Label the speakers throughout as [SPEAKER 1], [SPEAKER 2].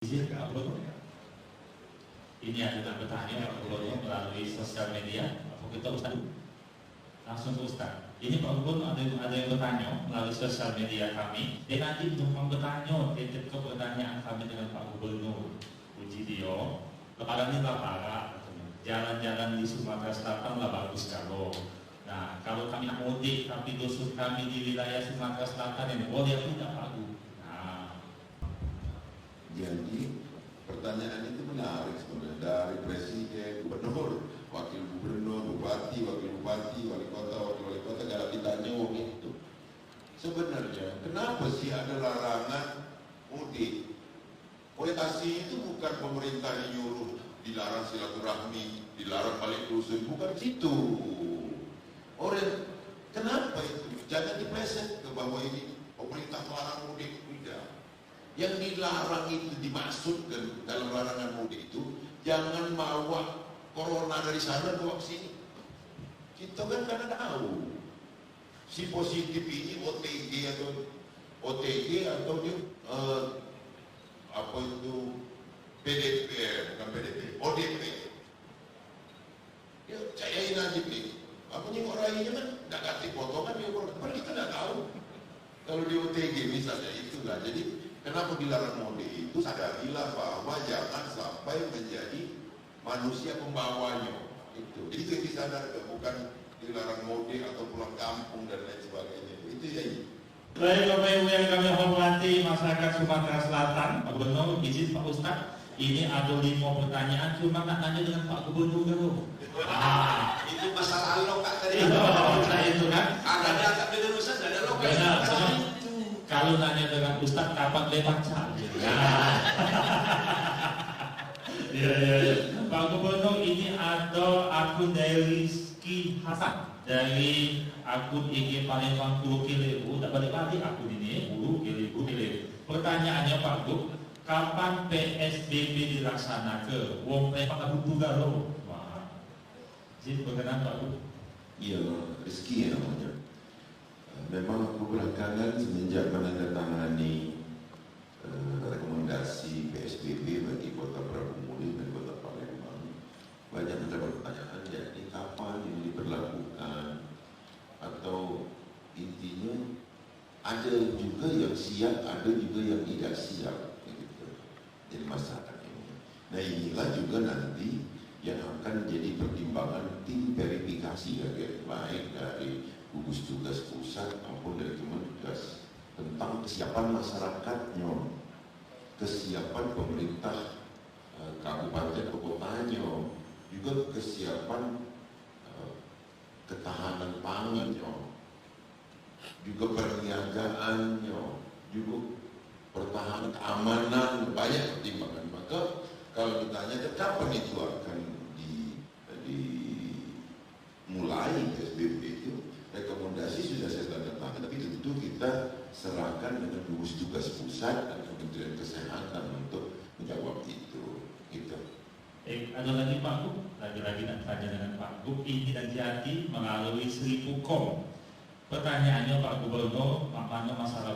[SPEAKER 1] Izin upload. Ini adalah bertanya Pak Gubernur melalui sosial media. Apa kita Ustaz? Langsung ke Ustaz. Ini Pak Gubernur ada yang bertanya melalui sosial media kami. Dia nanti numpang bertanya titip ke pertanyaan kami dengan Pak Gubernur. Puji dia. Kepala ini lah parah. Jalan-jalan di Sumatera Selatan lah bagus kalau. Nah, kalau kami nak mudik tapi dusun kami di wilayah Sumatera Selatan ini boleh tidak Pak Gubernur?
[SPEAKER 2] Jadi pertanyaan itu menarik sebenarnya, dari presiden, gubernur, wakil gubernur, bupati, wakil bupati, wali kota kalau ditanya wong itu. Sebenarnya kenapa sih ada larangan mudik? Orientasi itu bukan pemerintah yang nyuruh dilarang silaturahmi, dilarang balik dusun, bukan situ. Kenapa itu? Jangan dipleset ke bawah ini pemerintah melarang mudik, tidak. Yang dilarang itu dimaksudkan dalam larangan mudik itu jangan bawa corona dari sana bawa ke sini. Kita kan kadang tahu si positif ini OTG atau dia apa itu PDP, bukan PDP, ODP. Ya cayain aja nih. Apa nih orangnya kan nggak kasih potongan dia padahal kita nggak tahu. Kalau di OTG misalnya itulah. Jadi kenapa dilarang mudik itu sadarilah bahwa jangan sampai menjadi manusia pembawanya itu. Jadi itu yang disadarkan, bukan dilarang mudik atau pulang kampung dan lain sebagainya. Itu ya.
[SPEAKER 1] Baik Bapak Ibu yang kami hormati masyarakat Sumatera Selatan, Pak Gubernur, izin Pak Ustadz, ini ada 5 pertanyaan, cuma nak nanya dengan Pak Gubernur dulu.
[SPEAKER 2] Itu masalah lokal tadi.
[SPEAKER 1] Itu kan.
[SPEAKER 2] Ada agak beda urusan, ada lokal.
[SPEAKER 1] Kalau nanya dengan Ustadz kapan dia baca? Ya. Pak Gubernur, ini ada akun dari Rizky Hasan dari akun IG Palembang 10 Kilibu. Tak balik-balik akun ini 10 Kilibu. Pertanyaannya Pak Gub, kapan PSBB dilaksanakan? Wong Palembang butuh galo. Wah, izin berkenan Pak Gub.
[SPEAKER 2] Iya, Rizky ya namanya. Memang aku belakangan semenjak menandatangani rekomendasi PSBB bagi Kota Prabu Muli dan Kota Palembang, banyak mendapat pertanyaan, jadi kapan ini diberlakukan, atau intinya ada juga yang siap, ada juga yang tidak siap, gitu. Jadi masyarakat ini. Nah inilah juga nanti yang akan jadi pertimbangan tim verifikasi baik dari gugus tugas pusat maupun dari Kemenkes tentang kesiapan masyarakatnya, kesiapan pemerintah kabupaten atau kotanya, juga kesiapan ketahanan pangannya, juga perniagaannya, juga pertahanan keamanan, banyak pertimbangan. Maka kalau ditanya kapan itu akan dimulai PSBB itu, rekomendasi sudah saya tanda tangan, tapi tentu kita serahkan dengan gugus tugas pusat dan Kementerian Kesehatan untuk menjawab itu. Gitu.
[SPEAKER 1] Ada lagi Pak Gub, lagi-lagi nak tanya dengan Pak Gub, ini dan Jati melalui Seribu Kom. Pertanyaannya Pak Gubernur, mana masalah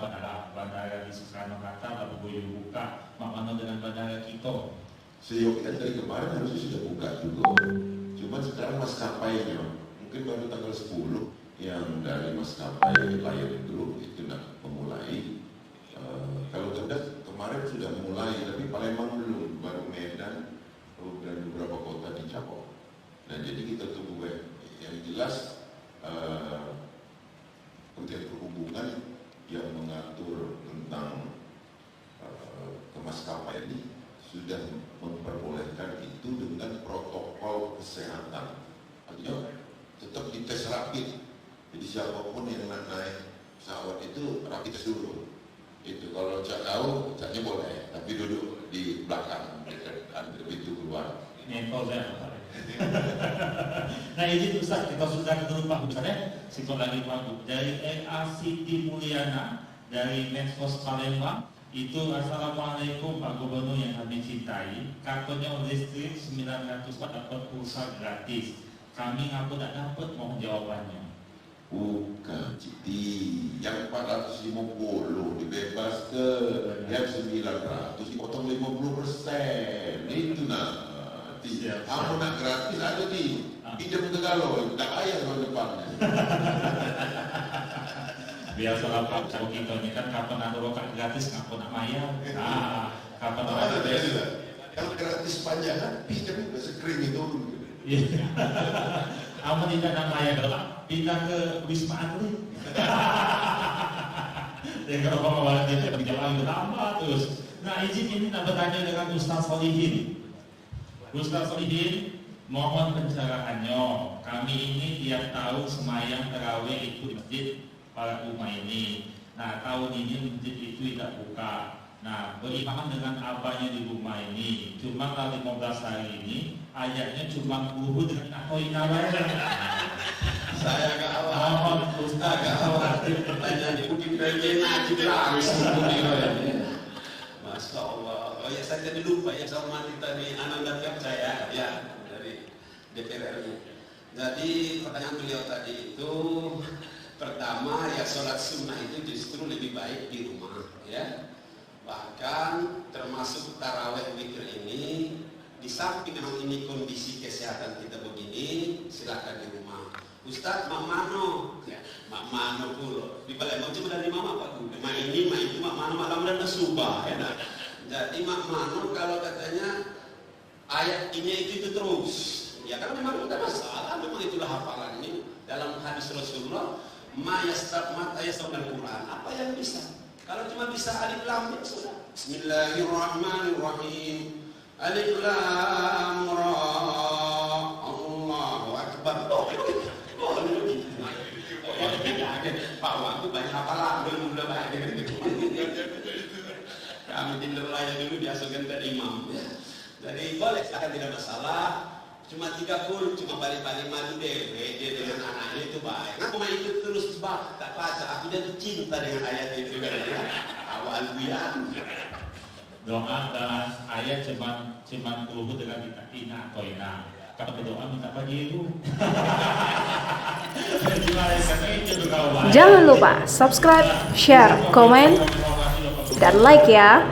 [SPEAKER 1] bandara di Soekarno-Hatta lalu boleh buka, mana dengan bandara kita?
[SPEAKER 2] Sejauh kita dari kemarin harusnya sudah buka juga, cuma sekarang maskapainya mungkin baru tanggal 10 yang dari maskapai Lion Group itu nak memulai. Kalau Kedas kemarin sudah mulai, tapi Palembang belum, baru Medan dan beberapa kota di Cabang. Nah jadi kita tunggu yang jelas Kementerian Perhubungan yang mengatur tentang maskapai ini sudah memperbolehkan itu dengan protokol kesehatan. Artinya tetap dites rapid. Jadi siapapun yang nak naik pesawat itu rapid tes dulu. Itu kalau cak tahu, caknya boleh, tapi duduk di belakang dekat pintu keluar.
[SPEAKER 1] Nyentol saya. Nah ini Ustaz, kita sudah ketemu Pak Ustaz ya. Sikot lagi Pak Gub. Dari LA Siti Mulyana dari Medsos Palembang. Itu Assalamualaikum Pak Gubernur yang kami cintai. Katanya listrik 900 Watt dapat pulsa gratis. Kami ngaku tak dapat mohon jawabannya.
[SPEAKER 2] Bukan, Citi. Yang 450 dibebas ke yang 900 dipotong 50%. Itu nanti.
[SPEAKER 1] Siap.
[SPEAKER 2] Kamu nak gratis ada di pinjam ke galau, tak bayar tahun depannya.
[SPEAKER 1] Biasalah Pak, kalau kita ini kan kapan ada rokat gratis, kapan nak bayar. Nah, kapan
[SPEAKER 2] Ada
[SPEAKER 1] ada gratis.
[SPEAKER 2] juga. Kalau gratis panjangan, pinjam juga sekering itu.
[SPEAKER 1] Iya. Aman tidak nak bayar kalau pindah ke Wisma Atlet. Dan kalau bawa dia pinjaman bertambah terus. Nah, izin ini nak bertanya dengan Ustaz Solihin. Ustaz Solihin, mohon pencerahannya. Kami ini tiap tahun semayang tarawih itu di masjid para umat ini. Nah, tahun ini masjid itu tidak buka. Nah, beriman dengan apanya di rumah ini. Cuma kalau 15 hari ini ayatnya cuma buhu dengan akoina baik.
[SPEAKER 3] Saya agak awal.
[SPEAKER 1] Mohon Ustaz
[SPEAKER 3] Agak khawatir pertanyaan ini mungkin pengen najib langsung. Masya Allah. Oh ya, saya tadi lupa ya, saya hormati tadi Ananda Tiap saya ya dari DPR RI. Jadi pertanyaan beliau tadi itu pertama ya, sholat sunnah itu justru lebih baik di rumah ya. Bahkan termasuk taraweh witir ini, di samping memang ini kondisi kesehatan kita begini, silakan di rumah. Ustaz, mak mano, ya, mak mano pula. Di balik mau cuma dari mama Pak Guru. Mak ini, mak itu, mak mano, malam dan subah ya. Nah. Jadi mak mano kalau katanya ayat ini itu terus. Ya kan memang tidak masalah, memang itulah hafalannya. Dalam hadis Rasulullah, ma yastaqmat ayat Al-Quran. Apa yang bisa? Kalau cuma bisa alif lam ya sudah. Bismillahirrahmanirrahim. Alif lam ra. Allahu akbar. Pak Wangku banyak hafalan belum banyak. Kami di Lerlaya dulu diasuhkan ke imam. Jadi boleh, akan tidak masalah. Cuma 30, cuma balik-balik madu deh, dia dengan anaknya itu baik. Nah, cuma itu terus tak baca. Aku jadi cinta dengan ayat itu kan. Awal bulan.
[SPEAKER 1] Doa dan ayat cuma buhu dengan kita ina atau ina. Kalau berdoa minta bagi itu.
[SPEAKER 4] Jangan lupa subscribe, share, komen, dan like ya.